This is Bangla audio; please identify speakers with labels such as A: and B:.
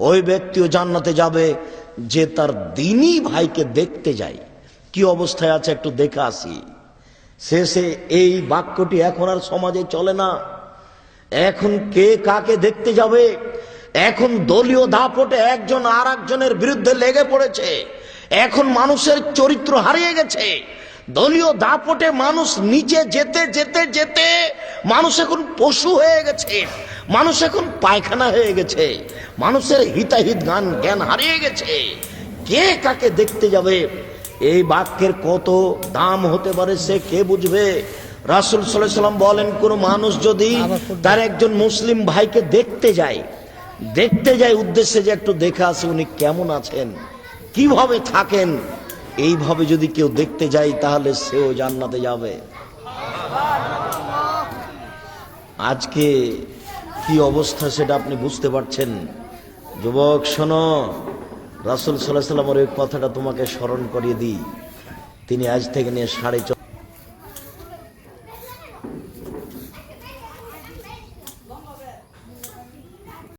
A: ওই ব্যক্তিও জান্নাতে যাবে যে তার দ্বীনী ভাইকে দেখতে যায়। কি অবস্থায় আছে একটু দেখে আসি। শেষে এই বাক্যটি এখন আর সমাজে চলে না। এখন কে কাকে দেখতে যাবে, এখন দলীয় দাপটে একজন আর একজনের বিরুদ্ধে লেগে পড়েছে। এখন মানুষের চরিত্র হারিয়ে গেছে। দলীয় দাপটে মানুষ নিচে যেতে যেতে যেতে মানুষ এখন পশু হয়ে গেছে, মানুষ এখন পায়খানা হয়ে গেছে, মানুষের হিতাহিত জ্ঞান হারিয়ে গেছে। কে কাকে দেখতে যাবে, এই বাক্যের কত দাম হতে পারে সে কে বুঝবে। রাসূল সাল্লাল্লাহু আলাইহি ওয়াসাল্লাম বলেন, কোন মানুষ যদি তার একজন মুসলিম ভাইকে দেখতে যায় উদ্দেশ্যে যে একটু দেখে আসে উনি কেমন আছেন, কিভাবে থাকেন, এইভাবে যদি কেউ দেখতে যায় তাহলে সেও জান্নাতে যাবে। আজকে কি অবস্থা সেটা আপনি বুঝতে পারছেন। যুবক শোনো, রাসূল সাল্লাল্লাহু আলাইহি ওয়াসাল্লামের এই কথাটা তোমাকে স্মরণ করিয়ে দিই। তিনি আজ থেকে নিয়ে